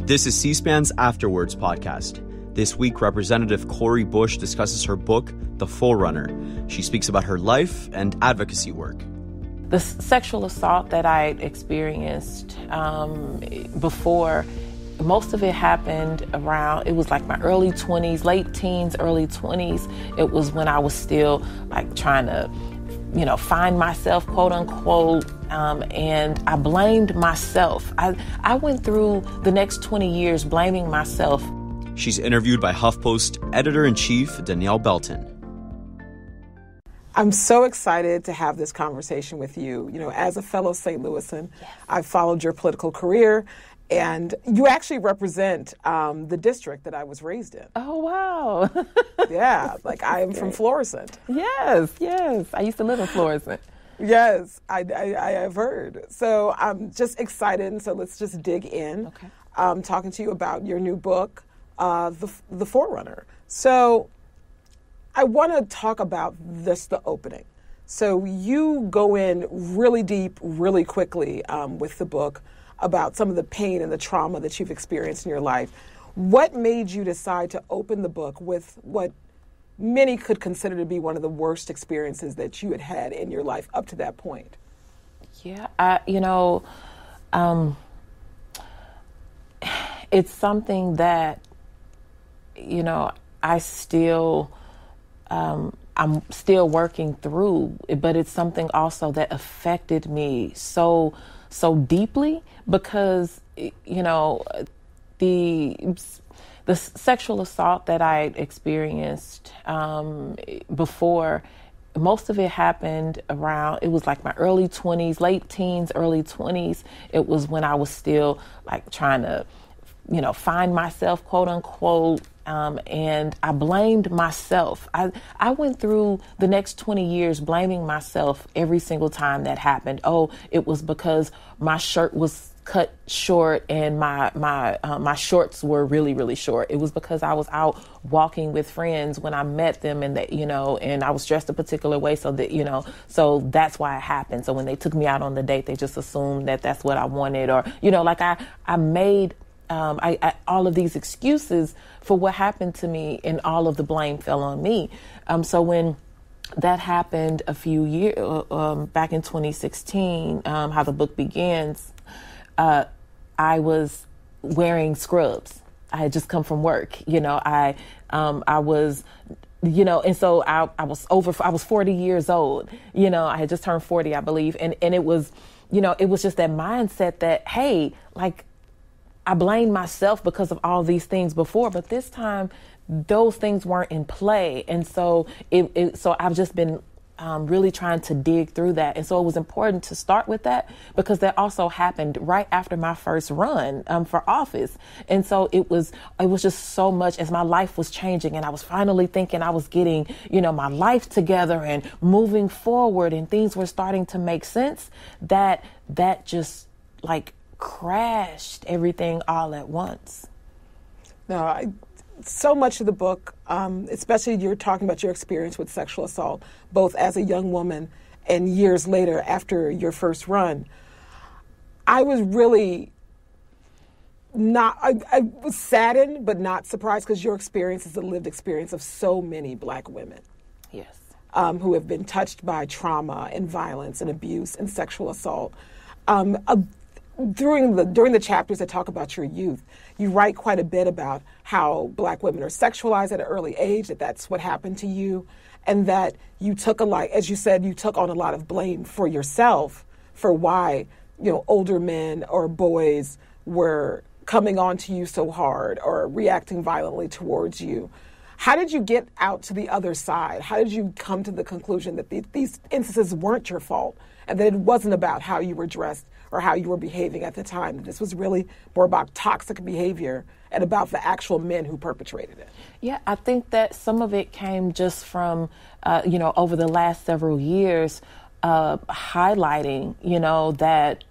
This is C-SPAN's Afterwards podcast. This week, Representative Cori Bush discusses her book, The Forerunner. She speaks about her life and advocacy work. The sexual assault that I experienced before, most of it happened around, it was like my early 20s, late teens, early 20s. It was when I was still like trying to, find myself, quote unquote, and I blamed myself. I went through the next 20 years blaming myself. She's interviewed by HuffPost Editor-in-Chief Danielle Belton. I'm so excited to have this conversation with you. As a fellow St. Louisan, yes. I've followed your political career, and you actually represent the district that I was raised in. Oh, wow. Yeah, I am from Florissant. Yes. I used to live in Florissant. Yes, I have heard. So I'm just excited, and so let's just dig in. Okay. Talking to you about your new book, The Forerunner. So I want to talk about the opening. So you go in really deep, really quickly with the book about some of the pain and the trauma that you've experienced in your life. What made you decide to open the book with what many could consider to be one of the worst experiences that you had had in your life up to that point? Yeah, it's something that, I still, I'm still working through, but it's something also that affected me so deeply because, the sexual assault that I experienced before, most of it happened around, it was like my early 20s, late teens, early 20s. It was when I was still like trying to, find myself, quote unquote, and I blamed myself. I went through the next 20 years blaming myself every single time that happened. Oh, it was because my shirt was cut short and my shorts were really, really short. It was because I was out walking with friends when I met them and that, and I was dressed a particular way so that, so that's why it happened. So when they took me out on the date, they just assumed that that's what I wanted, or, I made all of these excuses for what happened to me, and all of the blame fell on me. So when that happened a few years back in 2016, how the book begins, I was wearing scrubs. I had just come from work, I was, and so I was 40 years old, I had just turned 40, I believe. And it was, it was just that mindset that, hey, I blamed myself because of all these things before, but this time those things weren't in play. And so so I've just been really trying to dig through that. And so it was important to start with that because that also happened right after my first run for office. And so it was just so much as my life was changing and I was finally thinking I was getting, my life together and moving forward and things were starting to make sense, that just crashed everything all at once. No, so much of the book, especially you're talking about your experience with sexual assault, both as a young woman and years later after your first run. I was really I was saddened, but not surprised because your experience is the lived experience of so many Black women. Yes. Who have been touched by trauma and violence and abuse and sexual assault. During the chapters that talk about your youth, you write quite a bit about how Black women are sexualized at an early age, that's what happened to you, and that you took as you said, you took on a lot of blame for yourself for why, older men or boys were coming on to you so hard or reacting violently towards you. How did you get out to the other side? How did you come to the conclusion that these instances weren't your fault and that it wasn't about how you were dressed or how you were behaving at the time, that this was really more about toxic behavior and about the actual men who perpetrated it? Yeah, I think that some of it came just from, over the last several years, highlighting, that,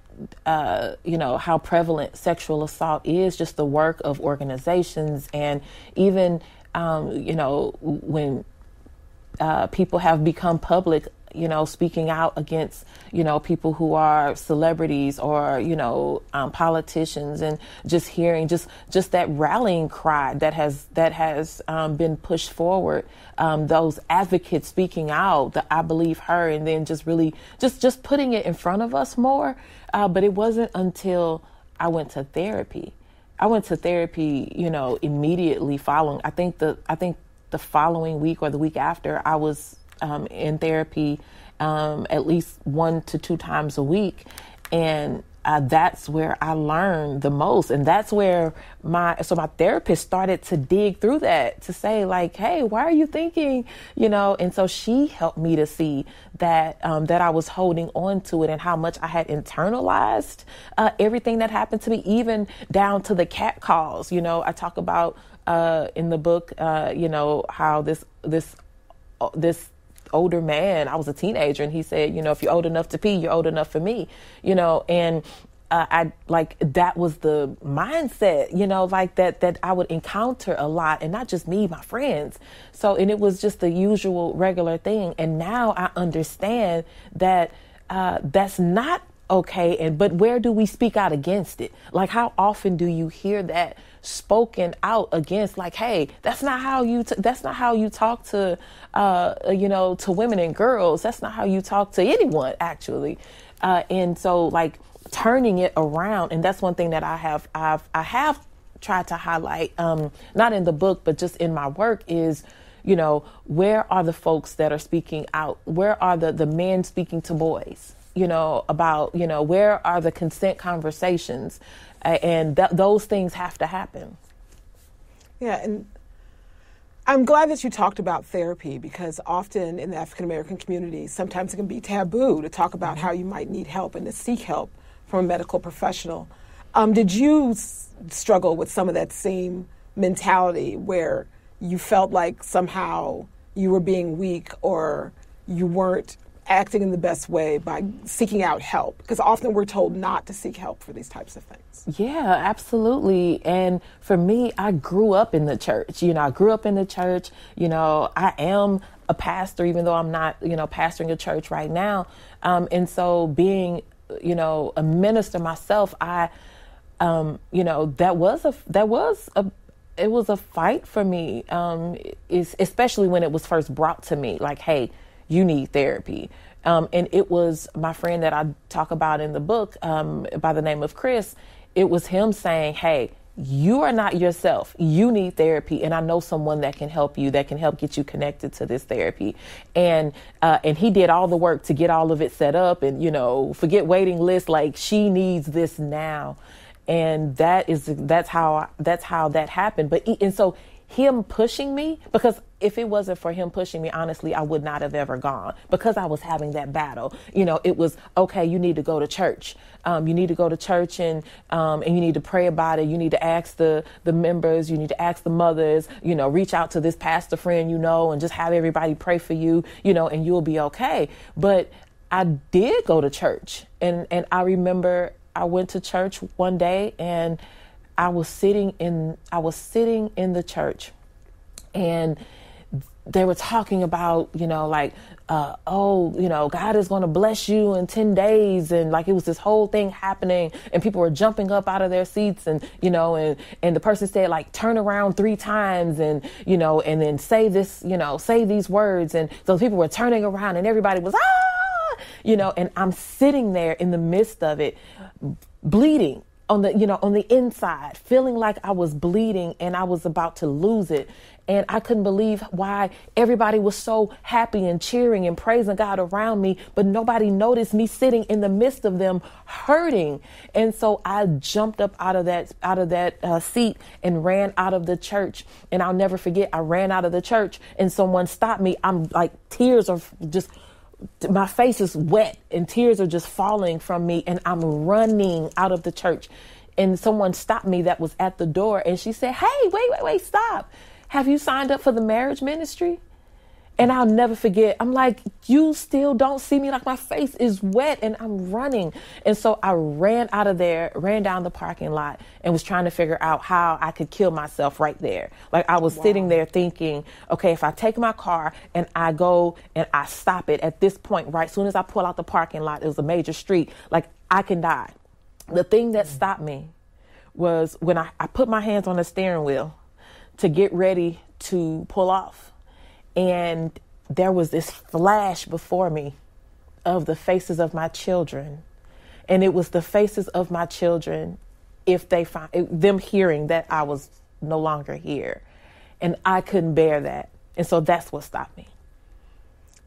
how prevalent sexual assault is, just the work of organizations, and even, when people have become public speaking out against, people who are celebrities or, politicians, and just hearing just that rallying cry that has been pushed forward. Those advocates speaking out, the I believe her, and then just really just putting it in front of us more. But it wasn't until I went to therapy. Immediately following. I think the following week or the week after, I was in therapy at least 1 to 2 times a week. And that's where I learned the most. And that's where my therapist started to dig through that, to say like, hey, why are you thinking, and so she helped me to see that I was holding on to it and how much I had internalized everything that happened to me, even down to the cat calls. I talk about in the book, how this older man, I was a teenager, and he said, if you're old enough to pee, you're old enough for me, and I like, that was the mindset, like that I would encounter a lot, and not just me, my friends. So, and it was just the usual regular thing. And now I understand that that's not okay. But where do we speak out against it? Like, how often do you hear that spoken out against? Like, hey, that's not how you talk to to women and girls. That's not how you talk to anyone, actually. And so, like, turning it around, and that's one thing that I have tried to highlight, not in the book, but just in my work, is, where are the folks that are speaking out? Where are the men speaking to boys? About, where are the consent conversations? And those things have to happen. Yeah, and I'm glad that you talked about therapy, because often in the African American community, sometimes it can be taboo to talk about how you might need help and to seek help from a medical professional. Did you struggle with some of that same mentality where you felt like somehow you were being weak, or you weren't acting in the best way by seeking out help? Because often we're told not to seek help for these types of things. Yeah, absolutely. And for me, I grew up in the church. I am a pastor, even though I'm not, pastoring a church right now. And so being, a minister myself, it was a fight for me, especially when it was first brought to me, like, hey, you need therapy. And it was my friend that I talk about in the book, by the name of Chris. It was him saying, hey, you are not yourself. You need therapy. And I know someone that can help you, that can help get you connected to this therapy. And he did all the work to get all of it set up, and, forget waiting lists, like, she needs this now. And that's how that happened. And so him pushing me, because if it wasn't for him pushing me, honestly, I would not have ever gone, because I was having that battle. It was, okay, you need to go to church. You need to go to church, and you need to pray about it. You need to ask the members. You need to ask the mothers, reach out to this pastor friend, and just have everybody pray for you, and you'll be okay. But I did go to church, and I remember I went to church one day, and I was sitting in the church, and they were talking about, God is going to bless you in 10 days. And like, it was this whole thing happening, and people were jumping up out of their seats, and, and the person said, like, turn around 3 times, and, and then say this, say these words. And so people were turning around, and everybody was, and I'm sitting there in the midst of it, bleeding on the inside, feeling like I was bleeding and I was about to lose it. And I couldn't believe why everybody was so happy and cheering and praising God around me, but nobody noticed me sitting in the midst of them hurting. And so I jumped up out of that seat and ran out of the church. And I'll never forget, I ran out of the church and someone stopped me. I'm like, tears are just, my face is wet and tears are just falling from me, and I'm running out of the church. And someone stopped me that was at the door, and she said, hey, wait, stop. Have you signed up for the marriage ministry? And I'll never forget, I'm like, you still don't see me? Like, my face is wet and I'm running. And so I ran out of there, ran down the parking lot, and was trying to figure out how I could kill myself right there. Like, I was sitting there thinking, okay, if I take my car and I go and I stop it at this point, right, as soon as I pull out the parking lot, it was a major street, like, I can die. The thing that stopped me was when I put my hands on the steering wheel to get ready to pull off. And there was this flash before me of the faces of my children. And it was the faces of my children, if they find them hearing that I was no longer here. And I couldn't bear that. And so that's what stopped me.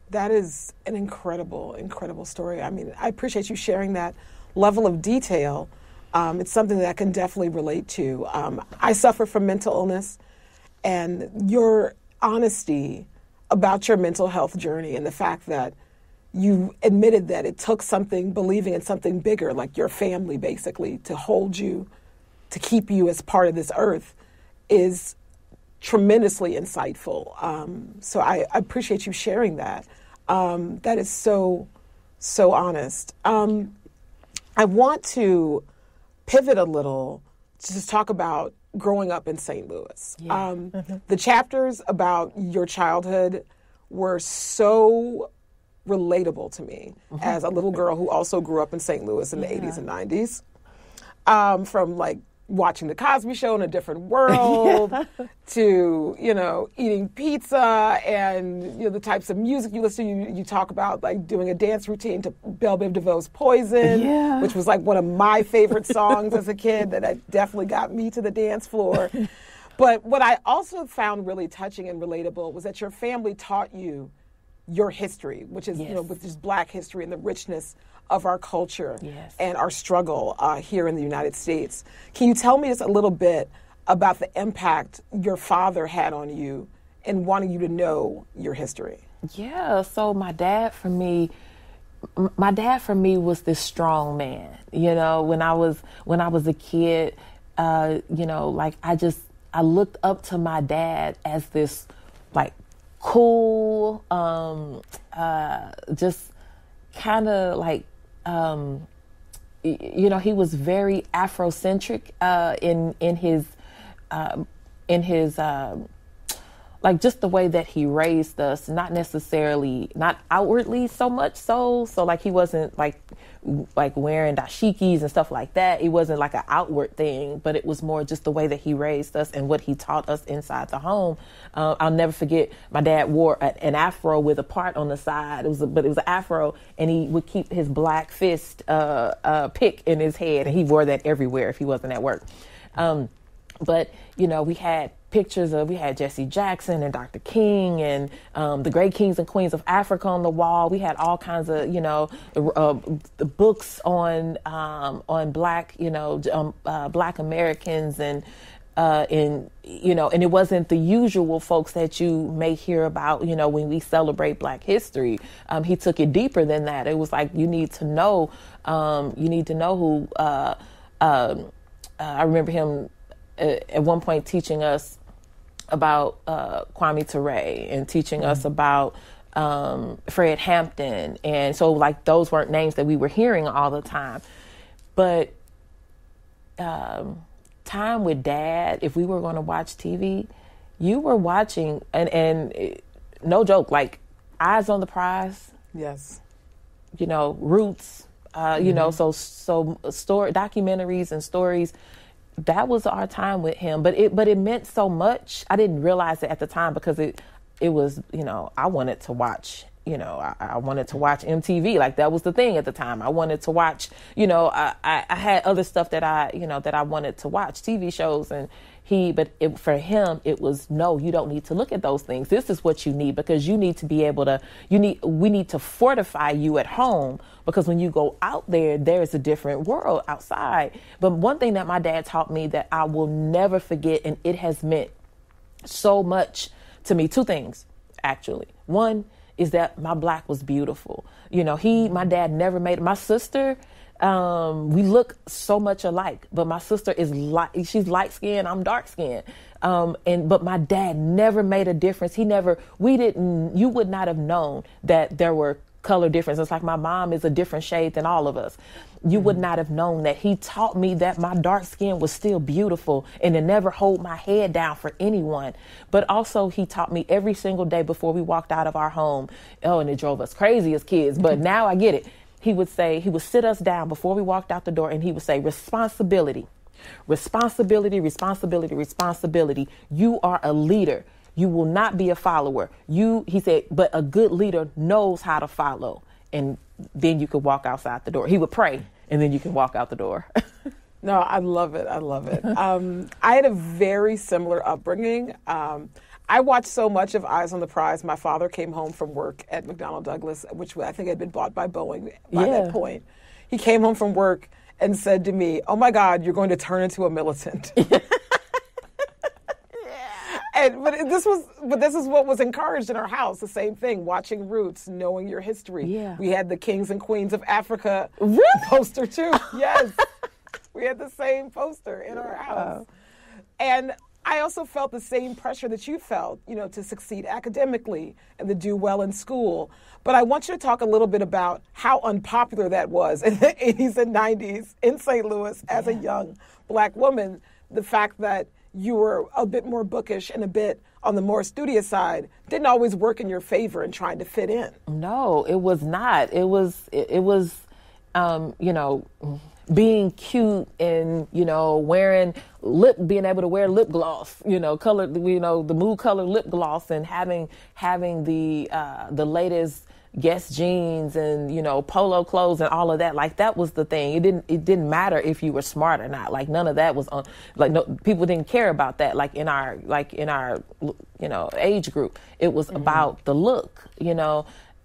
That is an incredible, incredible story. I mean, I appreciate you sharing that level of detail. It's something that I can definitely relate to. I suffer from mental illness, and your honesty about your mental health journey and the fact that you admitted that it took something, believing in something bigger, like your family basically, to hold you, to keep you as part of this earth, is tremendously insightful. So I appreciate you sharing that. That is so, so honest. I want to pivot a little to just talk about growing up in St. Louis. Yeah. The chapters about your childhood were so relatable to me as a little girl who also grew up in St. Louis in the 80s and 90s. From like watching The Cosby Show in a different world to, you know, eating pizza and, you know, the types of music you listen to. You talk about like doing a dance routine to Belle Biv DeVoe's Poison, which was like one of my favorite songs as a kid that definitely got me to the dance floor. But what I also found really touching and relatable was that your family taught you your history, which is, you know, which is Black history and the richness of our culture and our struggle here in the United States. Can you tell me just a little bit about the impact your father had on you in wanting you to know your history? Yeah, so my dad for me was this strong man. You know, when I was a kid, you know, like I looked up to my dad as this like cool, just kind of like, you know, he was very Afrocentric in his like just the way that he raised us, not outwardly so much so like he wasn't like wearing dashikis and stuff like that. It wasn't like an outward thing, but it was more just the way that he raised us and what he taught us inside the home. I'll never forget, my dad wore an afro with a part on the side. It was an afro, and he would keep his black fist pick in his head, and he wore that everywhere if he wasn't at work. But, you know, we had Jesse Jackson and Dr. King and the great kings and queens of Africa on the wall. We had all kinds of, you know, the books on Black, you know, Black Americans and, you know, and it wasn't the usual folks that you may hear about, you know, when we celebrate Black history. He took it deeper than that. It was like, you need to know who, I remember him at one point teaching us about Kwame Ture and teaching us about Fred Hampton. And so like those weren't names that we were hearing all the time. But time with Dad, if we were going to watch TV, you were watching, and no joke, like Eyes on the Prize. Yes. You know, Roots, you know, so story documentaries and stories. That was our time with him, but it meant so much. I didn't realize it at the time because it was, you know, I wanted to watch, you know, I wanted to watch MTV. Like that was the thing at the time. I wanted to watch, you know, I had other stuff that I wanted to watch, TV shows, and for him, it was, no, you don't need to look at those things. This is what you need, because you need to be able to, we need to fortify you at home, because when you go out there, there's a different world outside. But one thing that my dad taught me that I will never forget, and it has meant so much to me, two things, actually. One is that my Black was beautiful. You know, my dad never made, my sister, We look so much alike, but my sister is she's light skinned, I'm dark skinned. But my dad never made a difference. You would not have known that there were color differences. Like my mom is a different shade than all of us. You would not have known that. He taught me that my dark skin was still beautiful and to never hold my head down for anyone. But also he taught me every single day before we walked out of our home. Oh, and it drove us crazy as kids, but now I get it. He would sit us down before we walked out the door and he would say, responsibility, responsibility, responsibility, responsibility. You are a leader. You will not be a follower. He said, but a good leader knows how to follow. And then you could walk outside the door. He would pray and then you can walk out the door. No, I love it. I love it. I had a very similar upbringing. I watched so much of Eyes on the Prize. My father came home from work at McDonnell Douglas, which I think had been bought by Boeing by that point. He came home from work and said to me, "Oh my God, you're going to turn into a militant." But this is what was encouraged in our house. The same thing, watching Roots, knowing your history. Yeah. We had the Kings and Queens of Africa really? poster too. Yes, we had the same poster in our house. And I also felt the same pressure that you felt, to succeed academically and to do well in school. But I want you to talk a little bit about how unpopular that was in the 80s and 90s in St. Louis as a young Black woman. The fact that you were a bit more bookish and a bit on the more studious side didn't always work in your favor in trying to fit in. No, it was not. It was being cute and, being able to wear lip gloss, color, the mood color lip gloss and having the latest Guess jeans and, polo clothes and all of that. Like that was the thing. It didn't matter if you were smart or not. Like none of that was on, people didn't care about that. Like in our age group, it was about the look,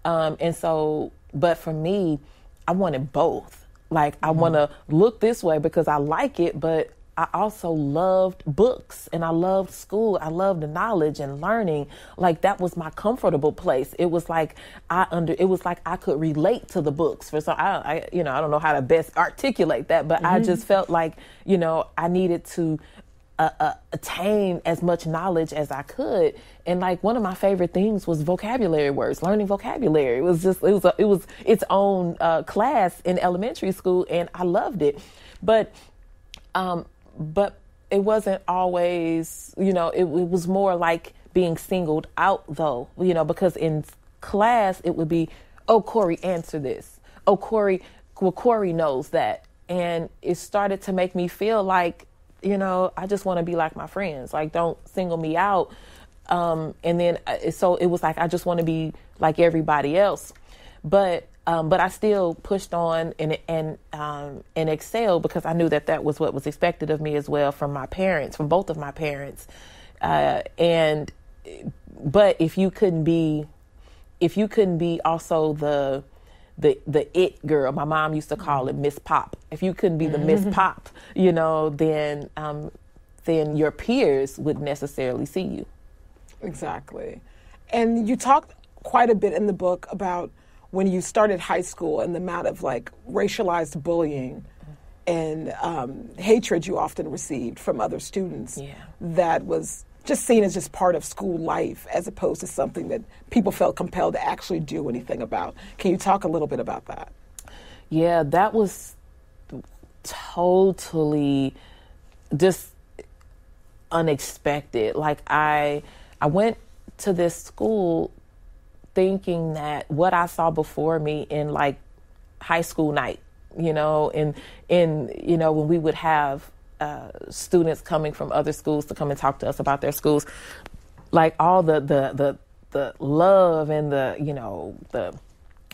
and so, but for me, I wanted both. Like I want to look this way because I like it, but I also loved books and I loved school. I loved the knowledge and learning. Like that was my comfortable place. It was like I could relate to the books. I don't know how to best articulate that, but I just felt like, I needed to attain as much knowledge as I could. And like one of my favorite things was vocabulary words, learning vocabulary. It was its own class in elementary school, and I loved it. But it wasn't always, it was more like being singled out though, because in class it would be, oh, Cori, answer this. Oh, Cori knows that. And it started to make me feel like, I just want to be like my friends. Like, don't single me out. And then, so it was like, I just want to be like everybody else. But I still pushed on and excelled because I knew that was what was expected of me as well from my parents, from both of my parents. But if you couldn't be also the it girl, my mom used to call it Miss Pop. If you couldn't be the Miss Pop, then your peers wouldn't necessarily see you. Exactly. And you talked quite a bit in the book about when you started high school and the amount of racialized bullying and hatred you often received from other students. Yeah. That was just seen as just part of school life as opposed to something that people felt compelled to actually do anything about. Can you talk a little bit about that? Yeah, that was totally just unexpected. Like I went to this school thinking that what I saw before me in high school night, and when we would have students coming from other schools to come and talk to us about their schools, like all the love and the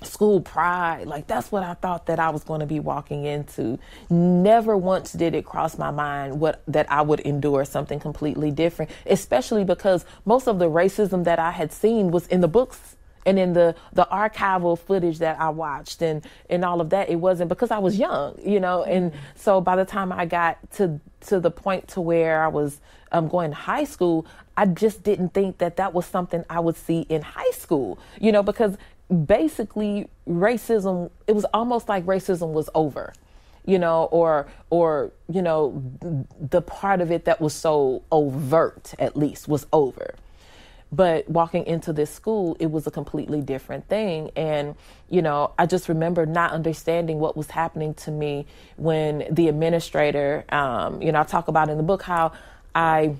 school pride, like that's what I thought that I was going to be walking into. Never once did it cross my mind that I would endure something completely different, especially because most of the racism that I had seen was in the books and in the archival footage that I watched and all of that. It wasn't because I was young, and so by the time I got to the point to where I was going to high school, I just didn't think that was something I would see in high school, because basically racism, it was almost like racism was over. the part of it that was so overt, at least, was over. But walking into this school, it was a completely different thing. And, I just remember not understanding what was happening to me when the administrator, I talk about in the book how I,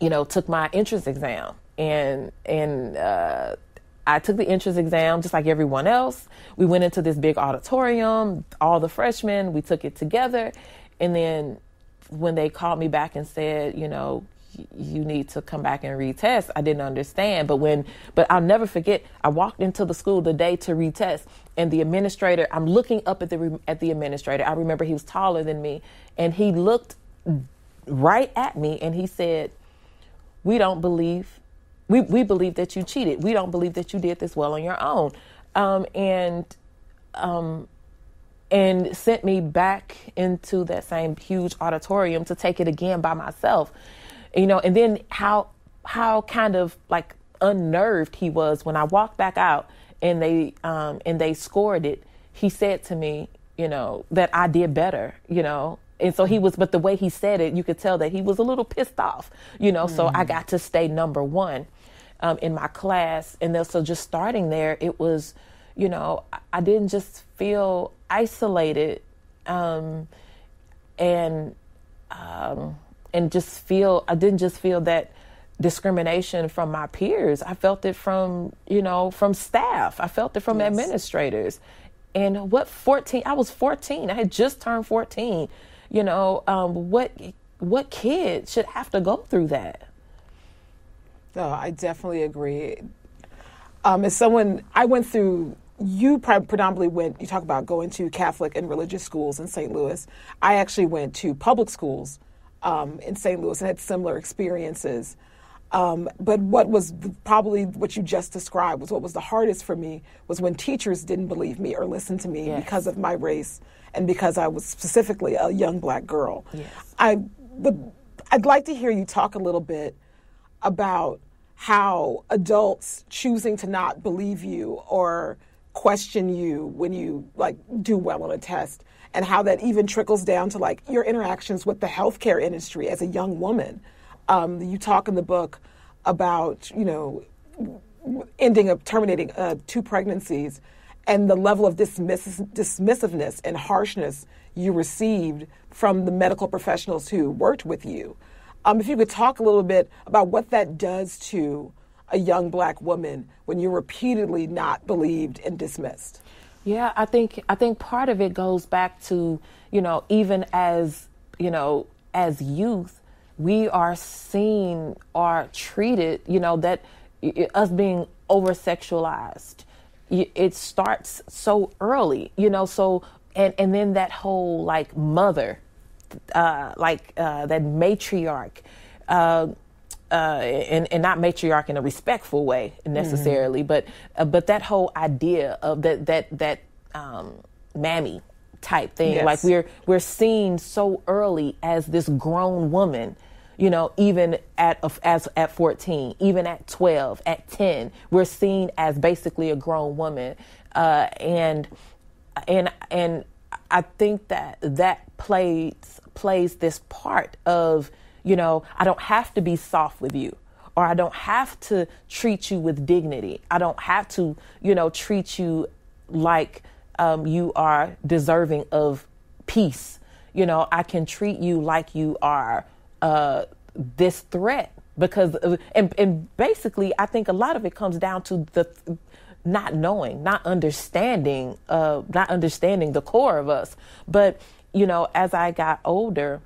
took my entrance exam and I took the entrance exam just like everyone else. We went into this big auditorium, all the freshmen, we took it together. And then when they called me back and said, you need to come back and retest, I didn't understand. But I'll never forget, I walked into the school the day to retest, and the administrator, I'm looking up at the administrator. I remember he was taller than me, and he looked right at me and he said, we believe that you cheated. We don't believe that you did this well on your own. And sent me back into that same huge auditorium to take it again by myself. And then how kind of like unnerved he was when I walked back out and they scored it. He said to me, that I did better, And so but the way he said it, you could tell that he was a little pissed off, so I got to stay number one in my class. And so just starting there, it was, I didn't just feel isolated I didn't just feel that discrimination from my peers. I felt it from staff. I felt it from administrators. And I was 14. I had just turned 14. What kid should have to go through that? No, I definitely agree. As someone, I went through, you predominantly you talk about going to Catholic and religious schools in St. Louis. I actually went to public schools in St. Louis and had similar experiences. But what was probably what you just described was what was the hardest for me was when teachers didn't believe me or listen to me because of my race and because I was specifically a young Black girl. Yes. I'd like to hear you talk a little bit about how adults choosing to not believe you or question you when you do well on a test, and how that even trickles down to your interactions with the healthcare industry as a young woman. You talk in the book about terminating 2 pregnancies and the level of dismissiveness and harshness you received from the medical professionals who worked with you. If you could talk a little bit about what that does to a young Black woman when you're repeatedly not believed and dismissed. Yeah, I think part of it goes back to, even as youth, we are seen or treated, that us being over-sexualized, it starts so early, so, and then that whole mother, that matriarch, and not matriarch in a respectful way necessarily, but that whole idea of that mammy type thing. Yes. We're seen so early as this grown woman, even at 14, even at 12, at 10, we're seen as basically a grown woman. And I think that plays this part of, I don't have to be soft with you, or I don't have to treat you with dignity. I don't have to, treat you like you are deserving of peace. I can treat you like you are this threat because, and basically, I think a lot of it comes down to the not knowing, not understanding the core of us. But, as I got older,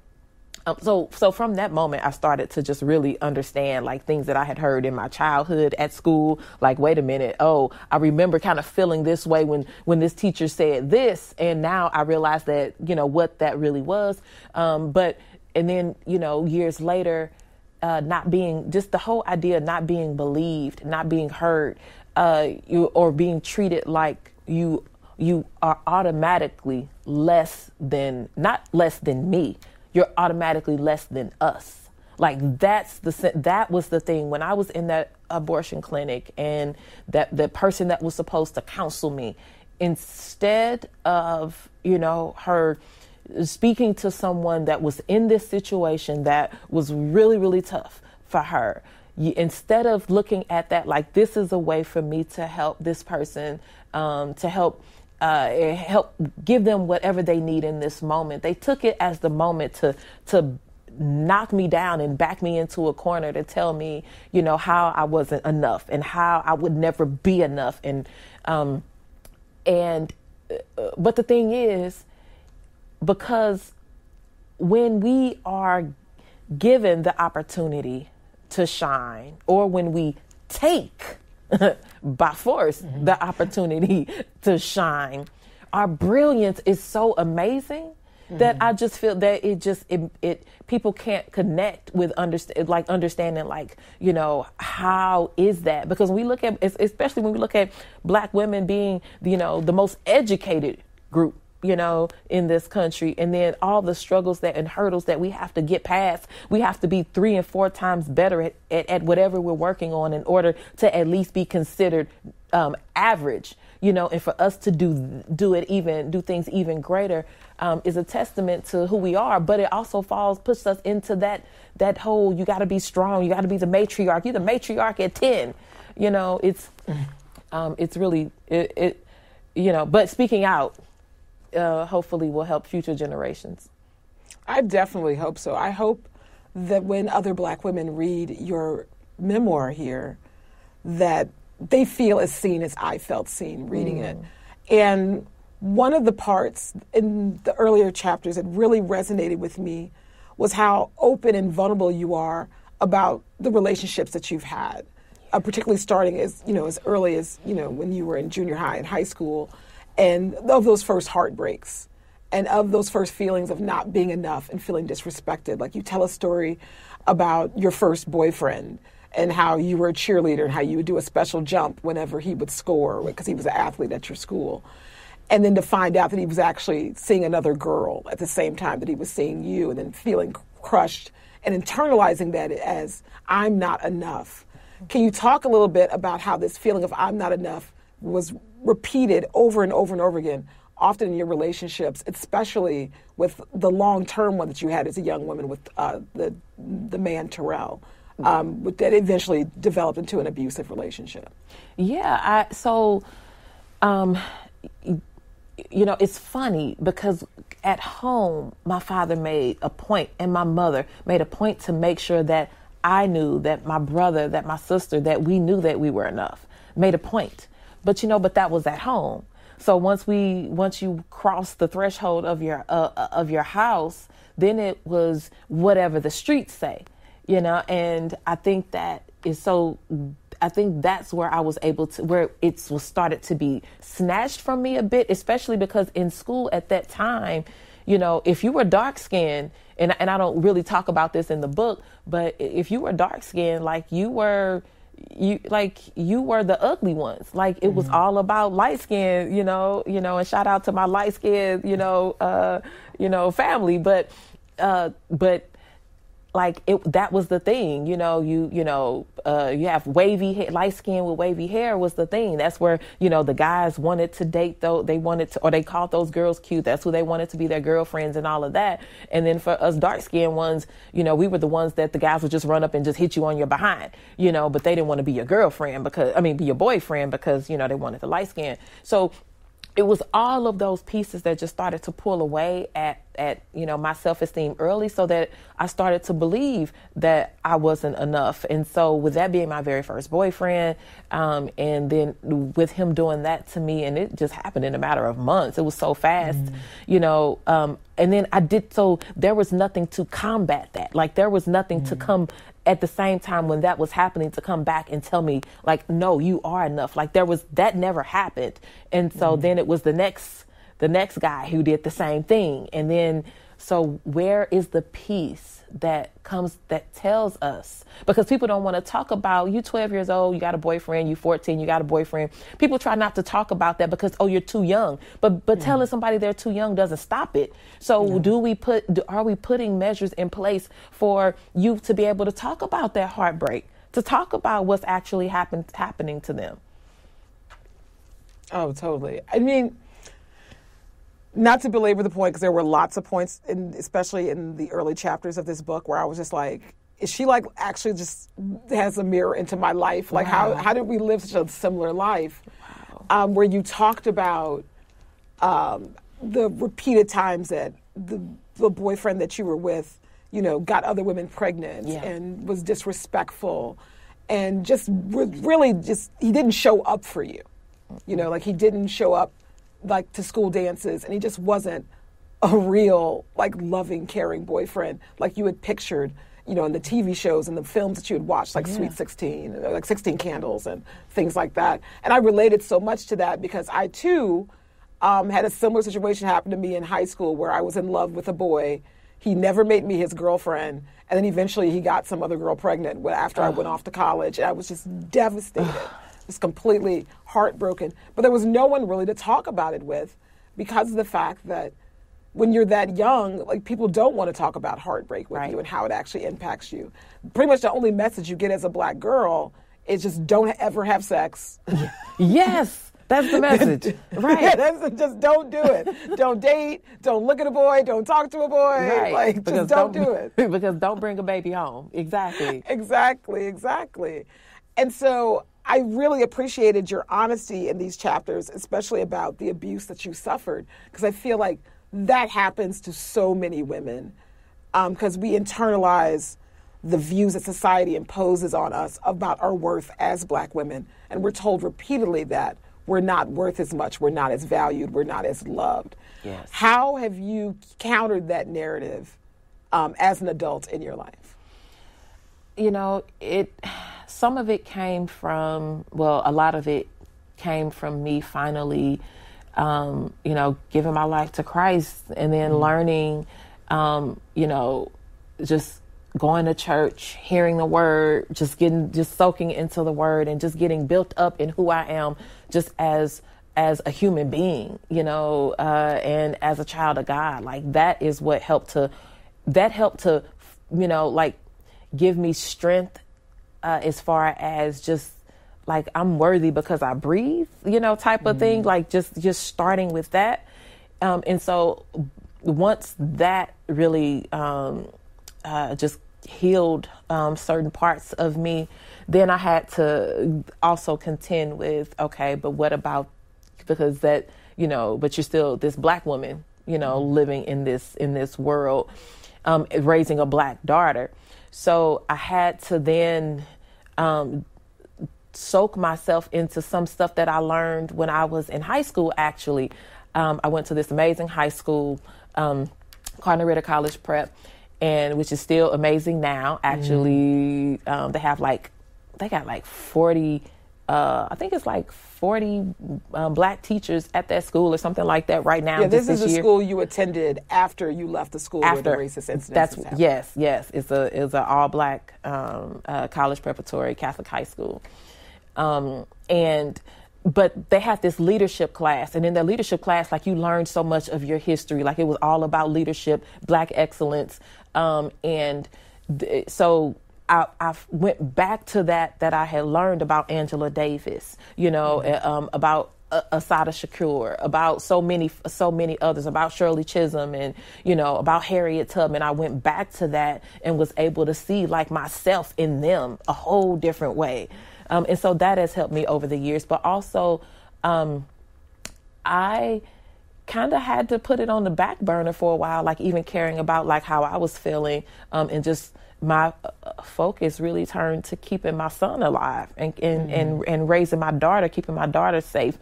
so from that moment, I started to just really understand things that I had heard in my childhood at school. Wait a minute. Oh, I remember kind of feeling this way when this teacher said this. And now I realize that, what that really was. And then, years later, not being just the whole idea of not being believed, not being heard, or being treated like you are automatically not less than me. You're automatically less than us. That was the thing when I was in that abortion clinic, and that the person that was supposed to counsel me, instead of, her speaking to someone that was in this situation that was really, really tough for her. Instead of looking at that like this is a way for me to help this person, to help give them whatever they need in this moment, they took it as the moment to knock me down and back me into a corner to tell me, how I wasn't enough and how I would never be enough. But the thing is, because when we are given the opportunity to shine, or when we take by force the opportunity to shine, our brilliance is so amazing that I just feel that it people can't connect with understanding how is that? Because we look at, especially when we look at Black women being the most educated group in this country, and then all the struggles and hurdles that we have to get past. We have to be 3 and 4 times better at whatever we're working on in order to at least be considered average. And for us to do things even greater is a testament to who we are. But it also puts us into that whole, you got to be strong, you got to be the matriarch. You're the matriarch at 10. It's really But speaking out, hopefully will help future generations. I definitely hope so. I hope that when other Black women read your memoir here, that they feel as seen as I felt seen reading it. And one of the parts in the earlier chapters that really resonated with me was how open and vulnerable you are about the relationships that you've had, particularly starting as early as when you were in junior high and high school, and of those first heartbreaks and of those first feelings of not being enough and feeling disrespected. Like, you tell a story about your first boyfriend and how you were a cheerleader and how you would do a special jump whenever he would score because he was an athlete at your school. And then to find out that he was actually seeing another girl at the same time that he was seeing you, and then feeling crushed and internalizing that as I'm not enough. Can you talk a little bit about how this feeling of I'm not enough was repeated over and over and over again, often in your relationships, especially with the long-term one that you had as a young woman with the man Terrell, that eventually developed into an abusive relationship? Yeah, it's funny because at home, my father made a point, and my mother made a point to make sure that I knew, that my brother, that my sister, that we knew that we were enough. Made a point. But that was at home. So once you cross the threshold of your house, then it was whatever the streets say, and I think that is so. I think that's where I was able to, where it was started to be snatched from me a bit, especially because in school at that time, if you were dark skinned, and I don't really talk about this in the book, but if you were dark skinned, you were the ugly ones. Like, it was all about light skin, and shout out to my light skin, family. But that was the thing, you have wavy hair, light skin with wavy hair was the thing. That's where, the guys wanted to date, though they wanted to, or they called those girls cute. That's who they wanted to be their girlfriends and all of that. And then for us dark skinned ones, we were the ones that the guys would just run up and just hit you on your behind, but they didn't want to be your girlfriend be your boyfriend because, they wanted the light skin. So it was all of those pieces that just started to pull away at my self-esteem early, so that I started to believe that I wasn't enough. And so with that being my very first boyfriend, and then with him doing that to me, and it just happened in a matter of months. It was so fast, and then there was nothing to combat that. Like, there was nothing to come at the same time when that was happening to come back and tell me, no, you are enough. That never happened. And so then it was the next guy who did the same thing. And then, so where is the piece that tells us? Because people don't want to talk about, you 12 years old, you got a boyfriend, you 14, you got a boyfriend. People try not to talk about that because, you're too young. But telling somebody they're too young doesn't stop it. So are we putting measures in place for you to be able to talk about that heartbreak, to talk about what's actually happening to them? Oh, totally. I mean, not to belabor the point, because there were lots of points, especially in the early chapters of this book, where I was just like, is she like actually just has a mirror into my life? Like, how did we live such a similar life? Wow. Where you talked about the repeated times that the boyfriend that you were with, got other women pregnant and was disrespectful, and just really he didn't show up for you. Like he didn't show up like to school dances, and he just wasn't a real like loving, caring boyfriend like you had pictured, in the TV shows and the films that you had watched, like Sweet 16, like 16 Candles and things like that. And I related so much to that because I too had a similar situation happen to me in high school where I was in love with a boy. He never made me his girlfriend, and then eventually he got some other girl pregnant after I went off to college. And I was just devastated, just completely heartbroken. But there was no one really to talk about it with, because of the fact that when you're that young, like, people don't want to talk about heartbreak with you and how it actually impacts you. Pretty much the only message you get as a black girl is just don't ever have sex. Yes. That's the message. Right. Yeah, just don't do it. Don't date. Don't look at a boy. Don't talk to a boy. Right. Like, just don't do it. Because don't bring a baby home. Exactly. Exactly. And so I really appreciated your honesty in these chapters, especially about the abuse that you suffered, because I feel like that happens to so many women, because we internalize the views that society imposes on us about our worth as black women. And we're told repeatedly that we're not worth as much, we're not as valued, we're not as loved. Yes. How have you countered that narrative as an adult in your life? Some of it came from, a lot of it came from me finally, giving my life to Christ, and then learning, just going to church, hearing the word, just soaking into the word, and just getting built up in who I am, just as a human being, and as a child of God. Like, that is what helped to, give me strength, as far as just like, I'm worthy because I breathe, type of thing, like just starting with that. And so once that really, just healed certain parts of me, then I had to also contend with, okay, but what about, because that, but you're still this black woman, living in this world, raising a black daughter. So I had to then soak myself into some stuff that I learned when I was in high school, actually. I went to this amazing high school, Cardinal College Prep, and which is still amazing now. Actually, they got like 40, I think it's like 40 black teachers at that school or something like that right now. Yeah, this is the school you attended after you left the school where the racist incidents happened. Yes. It's an all black college preparatory Catholic high school, but they had this leadership class, and in the leadership class, like, you learned so much of your history. Like, it was all about leadership, black excellence, so I went back to that I had learned about Angela Davis, about Assata Shakur, about so many others, about Shirley Chisholm, and, about Harriet Tubman. I went back to that and was able to see, like, myself in them a whole different way. And so that has helped me over the years. But also, I kind of had to put it on the back burner for a while, like, even caring about, like, how I was feeling, and just my focus really turned to keeping my son alive and raising my daughter, keeping my daughter safe.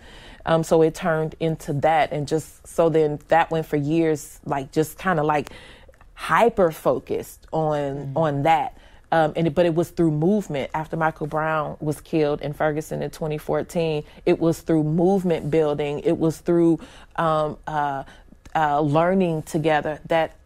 So it turned into that. And just, so then that went for years, like, just kind of like hyper focused on that. But it was through movement. After Michael Brown was killed in Ferguson in 2014, it was through movement building. It was through learning together that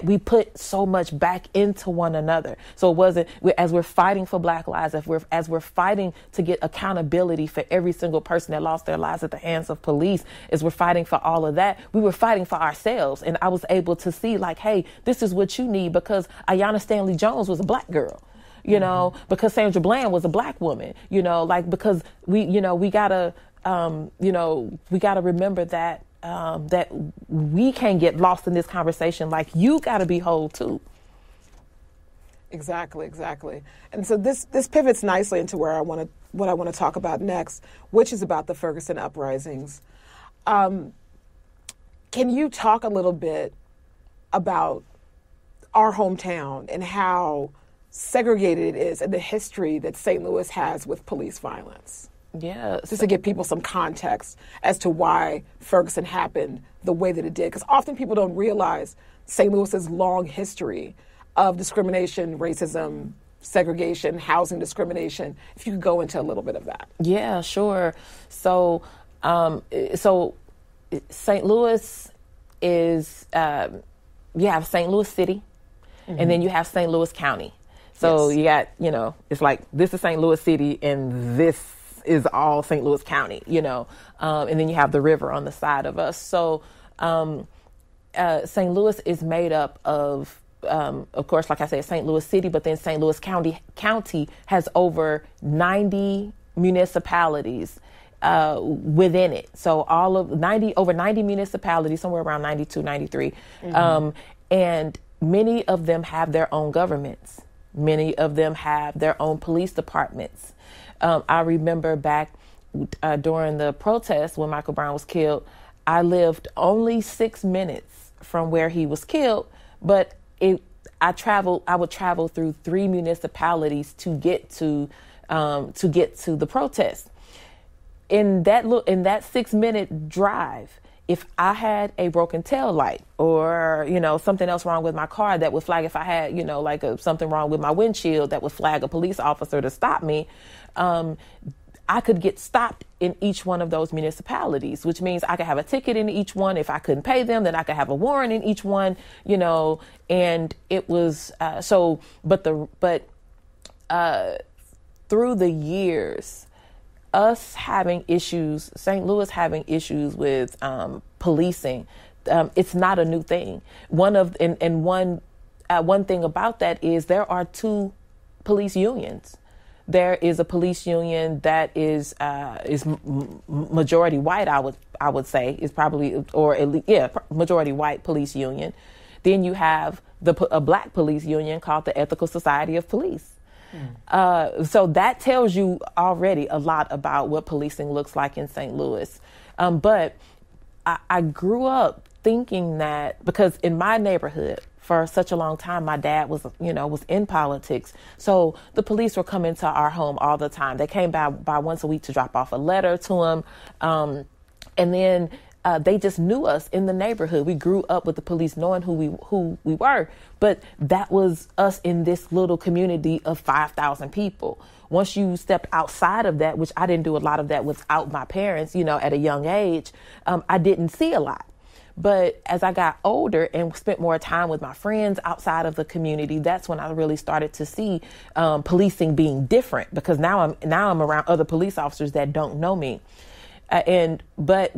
we put so much back into one another. So it wasn't, as we're fighting for Black lives, as we're fighting to get accountability for every single person that lost their lives at the hands of police, as we're fighting for all of that, we were fighting for ourselves. And I was able to see, like, hey, this is what you need, because Ayanna Stanley Jones was a black girl, because Sandra Bland was a black woman, because we gotta remember that that we can't get lost in this conversation. Like, you got to be whole too. Exactly. And so this pivots nicely into what I want to talk about next, which is about the Ferguson uprisings. Can you talk a little bit about our hometown and how segregated it is and the history that St. Louis has with police violence? Yeah. Just to give people some context as to why Ferguson happened the way that it did. Because often people don't realize St. Louis's long history of discrimination, racism, segregation, housing discrimination. If you could go into a little bit of that. Yeah, sure. So St. Louis is, you have St. Louis City, and then you have St. Louis County. So you got, it's like, this is St. Louis City and this is all St. Louis County, and then you have the river on the side of us. So St. Louis is made up of course, like I said, St. Louis City, but then St. Louis County has over 90 municipalities within it. So over 90 municipalities, somewhere around 92, 93. And many of them have their own governments. Many of them have their own police departments. I remember back during the protest when Michael Brown was killed, I lived only 6 minutes from where he was killed, but I would travel through 3 municipalities to get to the protest. In that 6-minute drive, if I had a broken tail light or, something else wrong with my car that would flag, if I had, something wrong with my windshield that would flag a police officer to stop me, I could get stopped in each one of those municipalities, which means I could have a ticket in each one. If I couldn't pay them, then I could have a warrant in each one, and it was, through the years, us having issues, St. Louis having issues with policing, it's not a new thing. One thing about that is there are 2 police unions. There is a police union that is majority white. I would say is probably, or at least, majority white police union. Then you have a black police union called the Ethical Society of Police. So that tells you already a lot about what policing looks like in St. Louis. But I grew up thinking that, because in my neighborhood for such a long time, my dad was in politics. So the police were coming to our home all the time. They came by once a week to drop off a letter to him. And then they just knew us in the neighborhood. We grew up with the police knowing who we were. But that was us in this little community of 5,000 people. Once you stepped outside of that, which I didn't do a lot of that without my parents, at a young age, I didn't see a lot. But as I got older and spent more time with my friends outside of the community, that's when I really started to see policing being different, because now I'm around other police officers that don't know me. But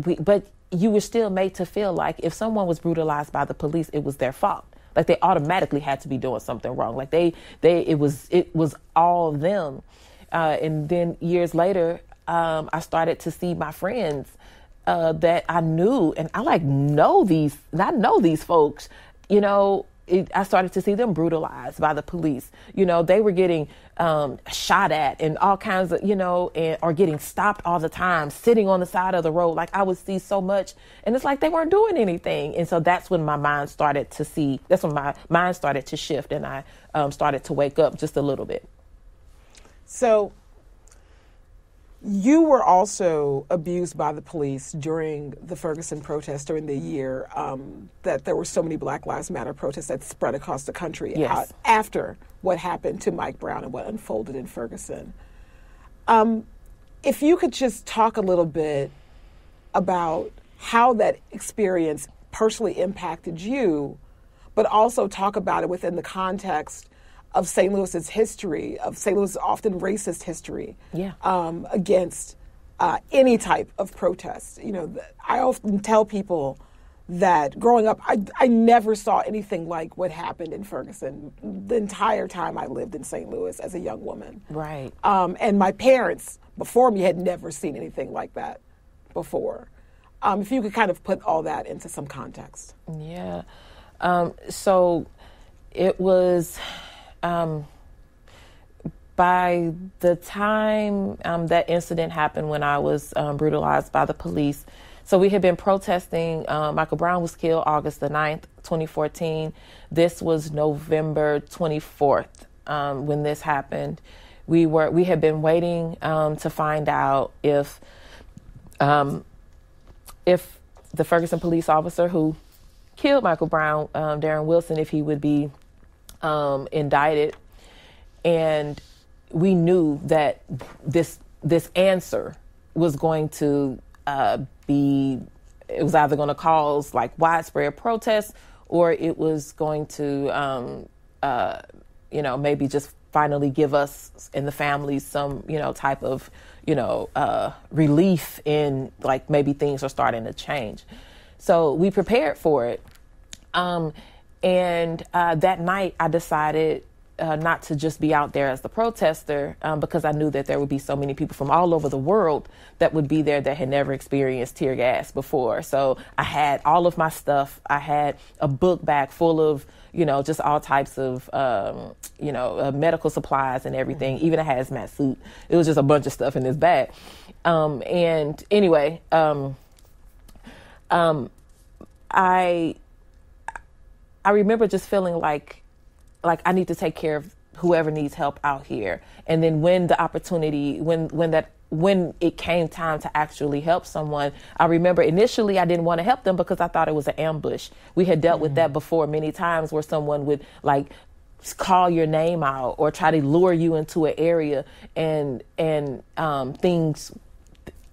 you were still made to feel like if someone was brutalized by the police, it was their fault. Like they automatically had to be doing something wrong. Like it was all them. And then years later, I started to see my friends that I knew, and I know these folks, I started to see them brutalized by the police. They were getting shot at and all kinds of, or getting stopped all the time, sitting on the side of the road. Like I would see so much, and it's like they weren't doing anything. And so that's when my mind started to shift, and I started to wake up just a little bit. So you were also abused by the police during the Ferguson protests during the year that there were so many Black Lives Matter protests that spread across the country. Yes. After what happened to Mike Brown and what unfolded in Ferguson. If you could just talk a little bit about how that experience personally impacted you, but also talk about it within the context of St. Louis's history, of St. Louis's often racist history, against any type of protest. I often tell people that growing up, I never saw anything like what happened in Ferguson the entire time I lived in St. Louis as a young woman. Right. And my parents before me had never seen anything like that before. If you could kind of put all that into some context. Yeah. So it was, by the time that incident happened when I was brutalized by the police, so we had been protesting. Michael Brown was killed August the 9th, 2014. This was November 24th when this happened. We had been waiting to find out if the Ferguson police officer who killed Michael Brown, Darren Wilson, if he would be indicted. And we knew that this answer was going to it was either going to cause like widespread protests, or it was going to, maybe just finally give us and the families some, type of, relief in like maybe things are starting to change. So we prepared for it. And that night I decided not to just be out there as the protester, because I knew that there would be so many people from all over the world that would be there that had never experienced tear gas before. So I had all of my stuff. I had a book bag full of, just all types of, medical supplies and everything, even a hazmat suit. It was just a bunch of stuff in this bag. And anyway, I remember just feeling like I need to take care of whoever needs help out here. And then when the opportunity, when it came time to actually help someone, I remember initially I didn't want to help them because I thought it was an ambush. We had dealt with that before many times, where someone would like call your name out or try to lure you into an area and things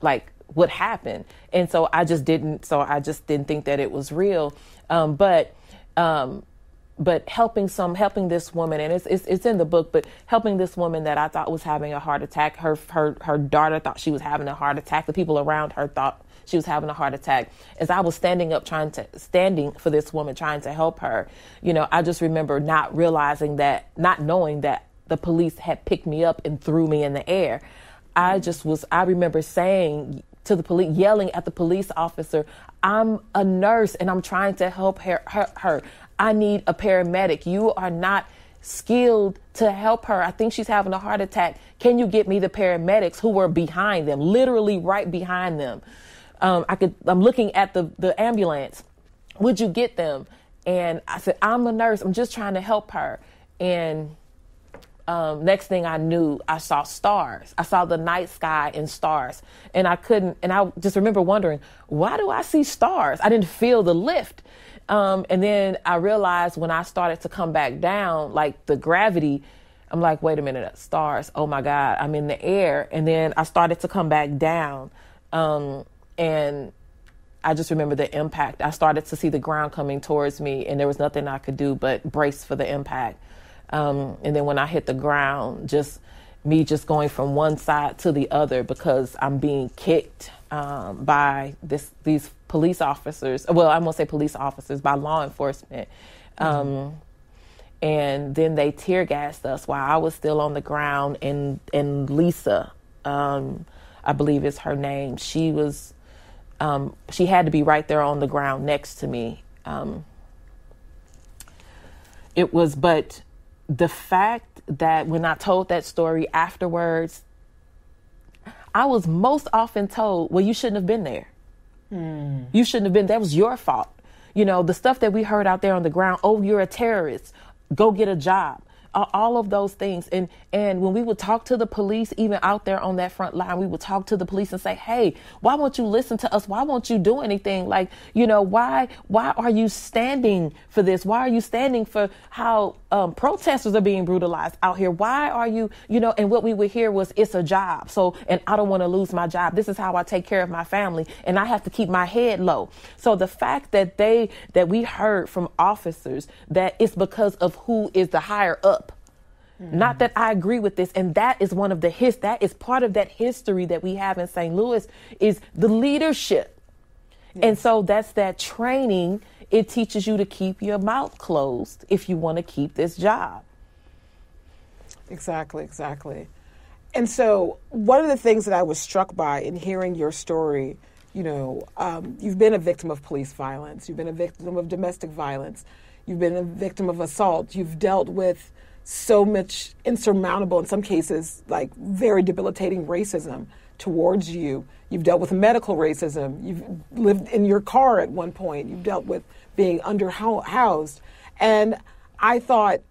like would happen. And so I just didn't think that it was real. But helping this woman, and it's in the book, but helping this woman that I thought was having a heart attack. Her daughter thought she was having a heart attack. The people around her thought she was having a heart attack. As I was standing for this woman, trying to help her, I just remember not knowing that the police had picked me up and threw me in the air. I remember saying to the police, yelling at the police officer, "I'm a nurse and I'm trying to help her. I need a paramedic. You are not skilled to help her. I think she's having a heart attack. Can you get me the paramedics?" who were behind them, literally right behind them. I'm looking at the ambulance. "Would you get them?" And I said, "I'm a nurse. I'm just trying to help her." And next thing I knew, I saw stars. I saw the night sky and stars. And I just remember wondering, why do I see stars? I didn't feel the lift. And then I realized when I started to come back down, like the gravity, I'm like, wait a minute, stars. Oh my God, I'm in the air. And then I started to come back down. And I just remember the impact. I started to see the ground coming towards me, and there was nothing I could do but brace for the impact. And then when I hit the ground, just going from one side to the other because I'm being kicked by these police officers. Well, I won't say police officers, by law enforcement. And then they tear gassed us while I was still on the ground. And Lisa, I believe is her name, she had to be right there on the ground next to me. But the fact that when I told that story afterwards, I was most often told, well, you shouldn't have been there. You shouldn't have been. That was your fault. The stuff that we heard out there on the ground, oh, you're a terrorist. Go get a job. All of those things. And when we would talk to the police, even out there on that front line, we would talk to the police and say, hey, why won't you listen to us? Why won't you do anything? Like, why are you standing for this? Why are you standing for how protesters are being brutalized out here? Why are you, and what we would hear was, it's a job. So, and I don't want to lose my job. This is how I take care of my family, and I have to keep my head low. So the fact that we heard from officers that it's because of who is the higher up. Not that I agree with this. And that is that is part of that history that we have in St. Louis, is the leadership. Yes. And so that's that training. It teaches you to keep your mouth closed if you want to keep this job. Exactly. And so one of the things that I was struck by in hearing your story you've been a victim of police violence, you've been a victim of domestic violence, you've been a victim of assault, you've dealt with so much insurmountable, in some cases, like very debilitating racism towards you. You've dealt with medical racism. You've lived in your car at one point. You've dealt with being underhoused. And I thought,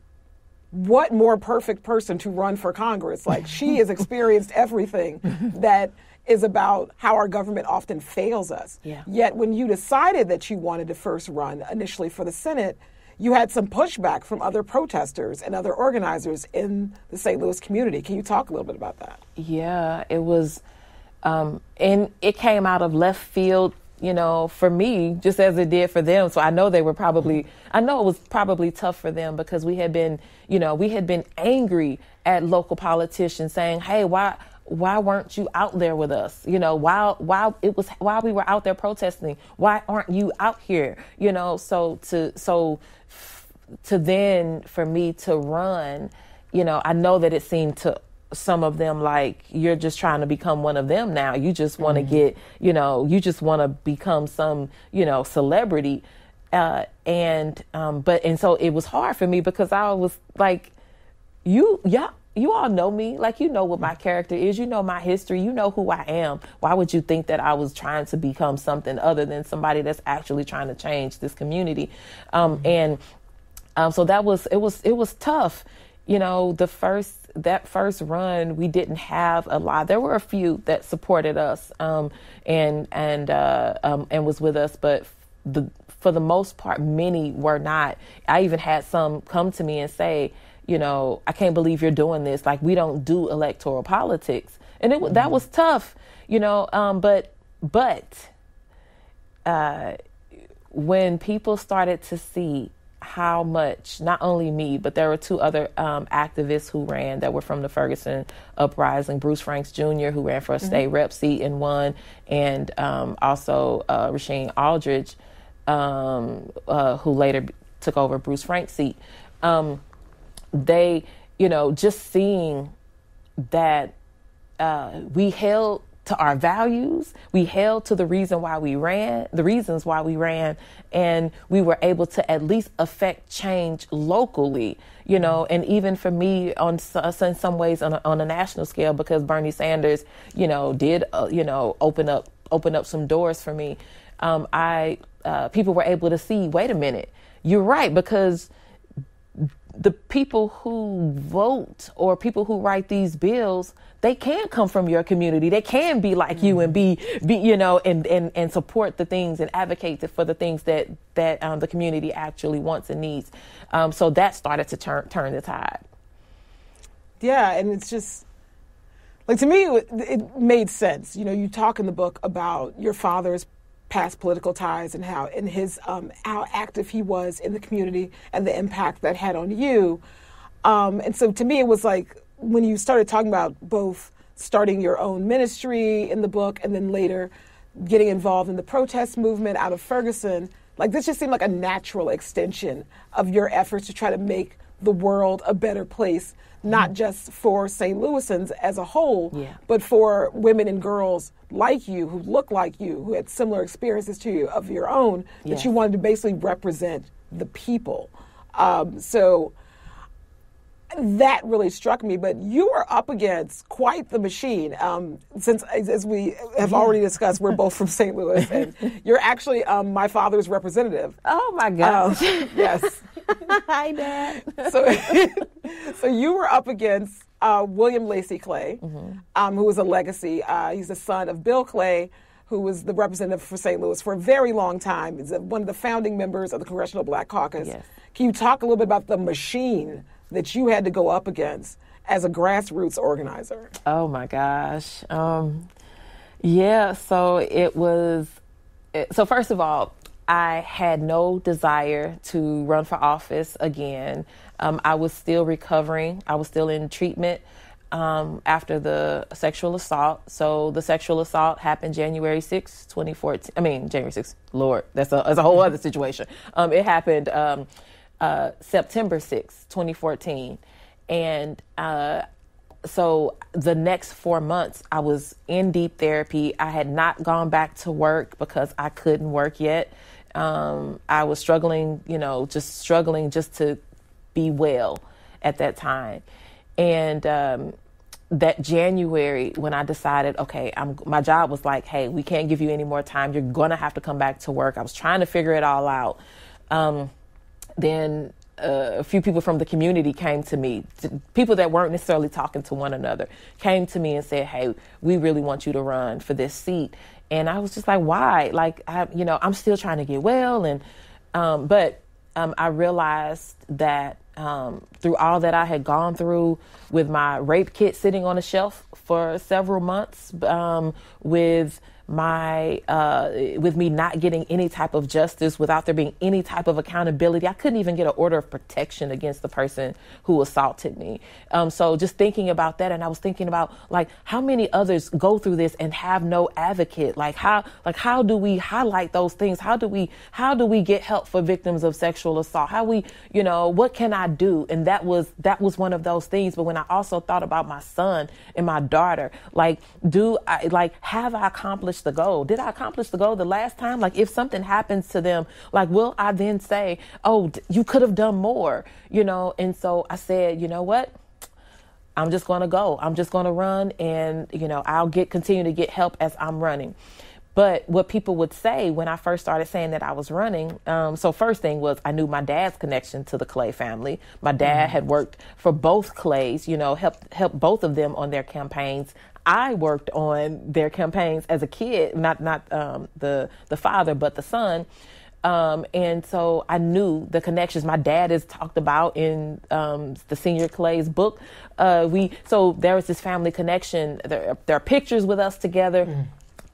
what more perfect person to run for Congress? Like, she has experienced everything that is about how our government often fails us. Yeah. Yet when you decided that you wanted to first run initially for the Senate, you had some pushback from other protesters and other organizers in the St. Louis community. Can you talk a little bit about that? Yeah, it was, and it came out of left field, for me, just as it did for them. So I know it was probably tough for them because we had been angry at local politicians saying, hey, why weren't you out there with us? While we were out there protesting, why aren't you out here? To then for me to run, I know that it seemed to some of them like you're just trying to become one of them now. You just want to get, you just want to become some, celebrity. So it was hard for me because I was like, you all know me, like, what my character is, my history, who I am. Why would you think that I was trying to become something other than somebody that's actually trying to change this community? So it was tough. That first run, we didn't have a lot. There were a few that supported us, and was with us, but for the most part, many were not. I even had some come to me and say, I can't believe you're doing this. Like, we don't do electoral politics. And that was tough, but when people started to see how much, not only me, but there were two other activists who ran that were from the Ferguson uprising, Bruce Franks Jr., who ran for a state rep seat and won, and also Rasheed Aldridge, who later took over Bruce Franks' seat. They, just seeing that we held to our values, we held to the reasons why we ran, and we were able to at least affect change locally, and even for me in some ways on a national scale, because Bernie Sanders, did, open up some doors for me. People were able to see, wait a minute, you're right, because the people who vote or people who write these bills, they can come from your community. They can be like you and be and support the things and advocate for the things that the community actually wants and needs. So that started to turn the tide. Yeah, and it's just like, to me, it made sense. You talk in the book about your father's past political ties and how active he was in the community and the impact that had on you. And so to me, it was like, when you started talking about both starting your own ministry in the book and then later getting involved in the protest movement out of Ferguson, like, this just seemed like a natural extension of your efforts to try to make the world a better place, not just for St. Louisans as a whole, but for women and girls like you, who look like you, who had similar experiences to you of your own, that you wanted to basically represent the people. So that really struck me. But you were up against quite the machine. Since, as we have already discussed, we're both from St. Louis, and you're actually my father's representative. Oh, my gosh. Yes. Hi, Dad. So you were up against William Lacey Clay, who was a legacy. He's the son of Bill Clay, who was the representative for St. Louis for a very long time. He's one of the founding members of the Congressional Black Caucus. Yes. Can you talk a little bit about the machine that you had to go up against as a grassroots organizer? Oh, my gosh. So it was... So first of all, I had no desire to run for office again. I was still recovering. I was still in treatment after the sexual assault. So the sexual assault happened January 6, 2014. I mean, January 6th, Lord, that's a whole other situation. It happened September 6, 2014. And so the next 4 months, I was in deep therapy. I had not gone back to work because I couldn't work yet. I was struggling, just to be well at that time. And that January, when I decided, okay, my job was like, hey, we can't give you any more time. You're going to have to come back to work. I was trying to figure it all out. Then a few people from the community came to me, people that weren't necessarily talking to one another, came to me and said, hey, we really want you to run for this seat. And I was just like, why? Like, I'm still trying to get well. And, but I realized that through all that I had gone through with my rape kit sitting on a shelf for several months, with me not getting any type of justice, without there being any type of accountability. I couldn't even get an order of protection against the person who assaulted me. So just thinking about that, and I was thinking about like how many others go through this and have no advocate. How do we highlight those things? How do we get help for victims of sexual assault? What can I do? And that was one of those things. But when I also thought about my son and my daughter, have I accomplished the goal? Did I accomplish the goal the last time? Like, if something happens to them, will I then say, oh, you could have done more, And so I said, you know what? I'm just going to go. I'm just going to run, and, I'll continue to get help as I'm running. But what people would say when I first started saying that I was running, so first thing was I knew my dad's connection to the Clay family. My dad had worked for both Clays, helped both of them on their campaigns. I worked on their campaigns as a kid, not the father, but the son. And so I knew the connections my dad has talked about in the Senior Clay's book. So there was this family connection. There are pictures with us together.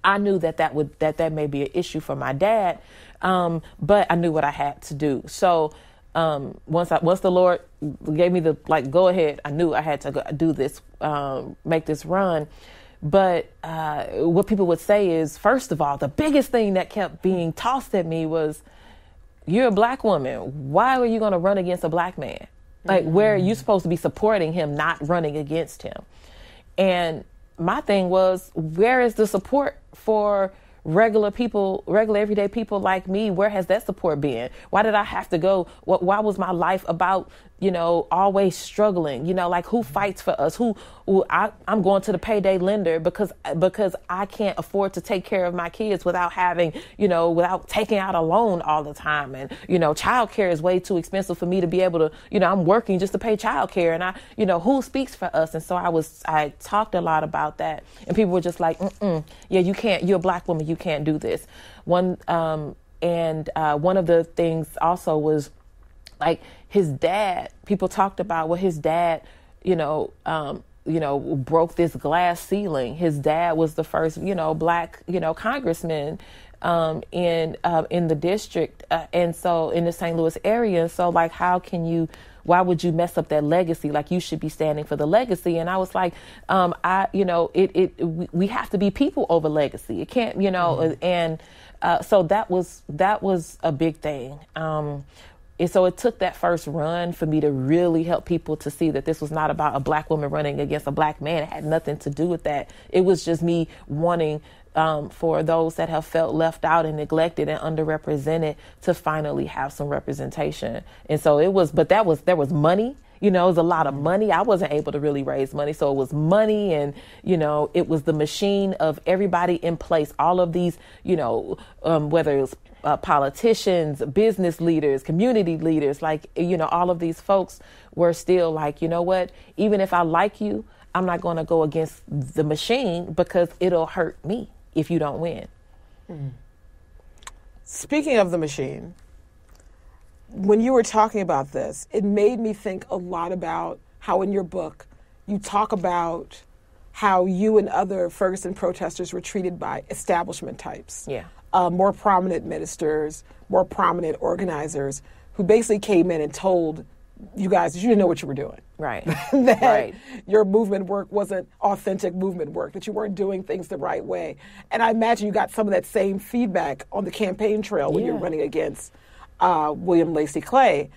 I knew that may be an issue for my dad, but I knew what I had to do. So once the Lord gave me the go ahead, I knew I had to do this, make this run. But what people would say is, first of all, the biggest thing that kept being tossed at me was, you're a black woman. Why are you going to run against a black man? Where are you supposed to be supporting him, not running against him? And my thing was, where is the support for regular people, regular everyday people like me? Where has that support been? Why did I have to go? Why was my life about, always struggling? Who fights for us? I'm going to the payday lender because I can't afford to take care of my kids without having, without taking out a loan all the time. And, childcare is way too expensive for me to be able to, I'm working just to pay childcare. And who speaks for us? And so I talked a lot about that, and people were just like, yeah, you can't, you're a black woman, you can't do this. One of the things also was his dad. People talked about his dad, broke this glass ceiling. His dad was the first, black, congressman in the district, and so in the St. Louis area. So why would you mess up that legacy? You should be standing for the legacy. And I was like, we have to be people over legacy. It can't, and so that was a big thing. And so it took that first run for me to really help people to see that this was not about a black woman running against a black man. It had nothing to do with that. It was just me wanting for those that have felt left out and neglected and underrepresented to finally have some representation. And so there was money. It was a lot of money. I wasn't able to really raise money. So it was money, and, it was the machine of everybody in place. All of these, whether it was politicians, business leaders, community leaders, all of these folks were still like, you know what, even if I like you, I'm not going to go against the machine because it'll hurt me if you don't win. Speaking of the machine, when you were talking about this, it made me think a lot about how in your book you talk about how you and other Ferguson protesters were treated by establishment types. Yeah. More prominent ministers, more prominent organizers who basically came in and told you guys that you didn't know what you were doing. Right. That your movement work wasn't authentic movement work, that you weren't doing things the right way. And I imagine you got some of that same feedback on the campaign trail when you're running against William Lacey Clay.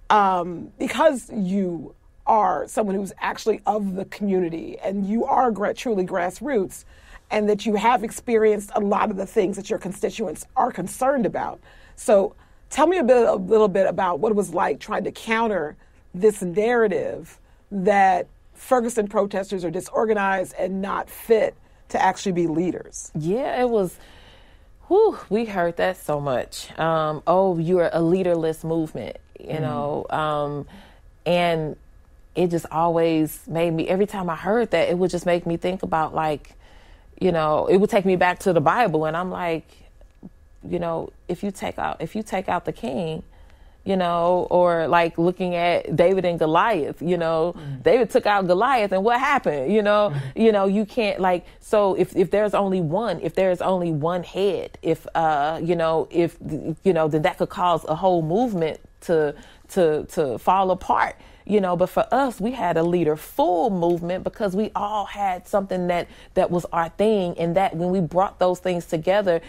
Because you are someone who's actually of the community and you are truly grassroots, and that you have experienced a lot of the things that your constituents are concerned about. So tell me a little bit about what it was like trying to counter this narrative that Ferguson protesters are disorganized and not fit to actually be leaders. Yeah, it was, we heard that so much. You're a leaderless movement, you know, and it just always made me, every time I heard that, it would just make me think about, like, you know, it would take me back to the Bible, and I'm like, you know, if you take out the king, you know, or like looking at David and Goliath, you know, David took out Goliath, and what happened? You know, you can't, like, so if there's only one head, then that could cause a whole movement to fall apart. You know, but for us, we had a leader full movement because we all had something that was our thing, and that when we brought those things together,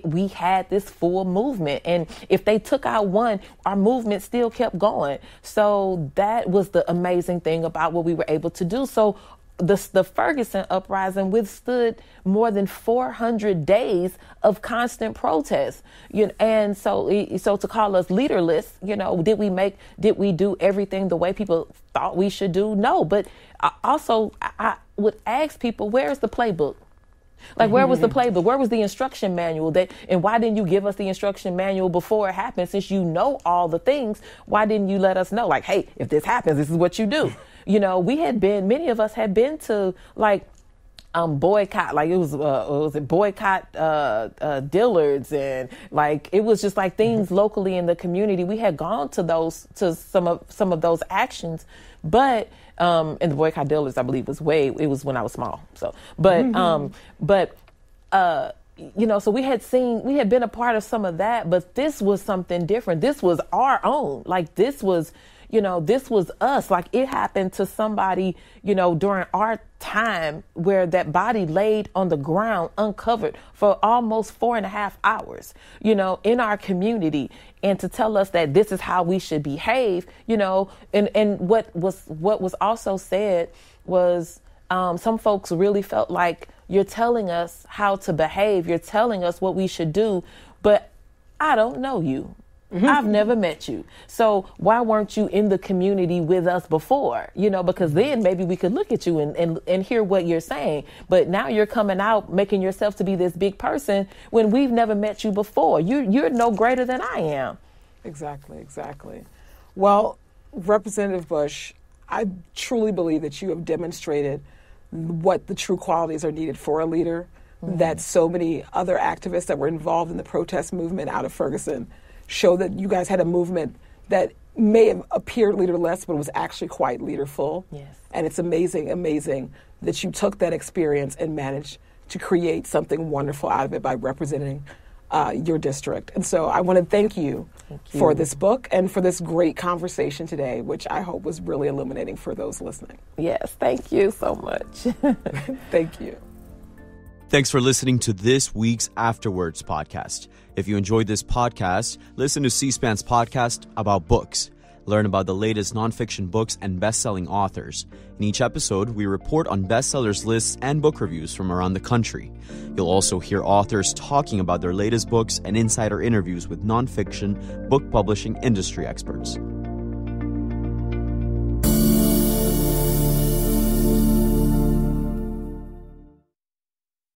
we had this full movement. And if they took out one, our movement still kept going. So that was the amazing thing about what we were able to do. So the Ferguson uprising withstood more than 400 days of constant protest, and so to call us leaderless, you know, did we do everything the way people thought we should do? No, but I would ask people, where's the playbook? Like, where was the playbook? Where was the instruction manual? And why didn't you give us the instruction manual before it happened? Since you know all the things, why didn't you let us know? Like, hey, if this happens, this is what you do. You know, many of us had been to, like, boycott, like it was boycott Dillard's, and like it was just like things locally in the community. We had gone to some of those actions, but and the boycott Dillard's, I believe, it was when I was small. So, but you know, so we had been a part of some of that, but this was something different. This was our own. Like, this was us. Like, it happened to somebody, you know, during our time, where that body laid on the ground uncovered for almost 4.5 hours, you know, in our community, and to tell us that this is how we should behave, you know, and what was also said was, some folks really felt like, you're telling us how to behave, you're telling us what we should do, but I don't know you. I've never met you. So why weren't you in the community with us before? You know, because then maybe we could look at you and hear what you're saying. But now you're coming out making yourself to be this big person when we've never met you before. You're no greater than I am. Exactly. Well, Representative Bush, I truly believe that you have demonstrated what the true qualities are needed for a leader, that so many other activists that were involved in the protest movement out of Ferguson show that you guys had a movement that may have appeared leaderless, but was actually quite leaderful. Yes. And it's amazing that you took that experience and managed to create something wonderful out of it by representing your district. And so I want to thank you for this book and for this great conversation today, which I hope was really illuminating for those listening. Yes, thank you so much. Thank you. Thanks for listening to this week's Afterwards podcast. If you enjoyed this podcast, listen to C-SPAN's podcast about books. Learn about the latest nonfiction books and best-selling authors. In each episode, we report on bestsellers lists and book reviews from around the country. You'll also hear authors talking about their latest books and insider interviews with nonfiction book publishing industry experts.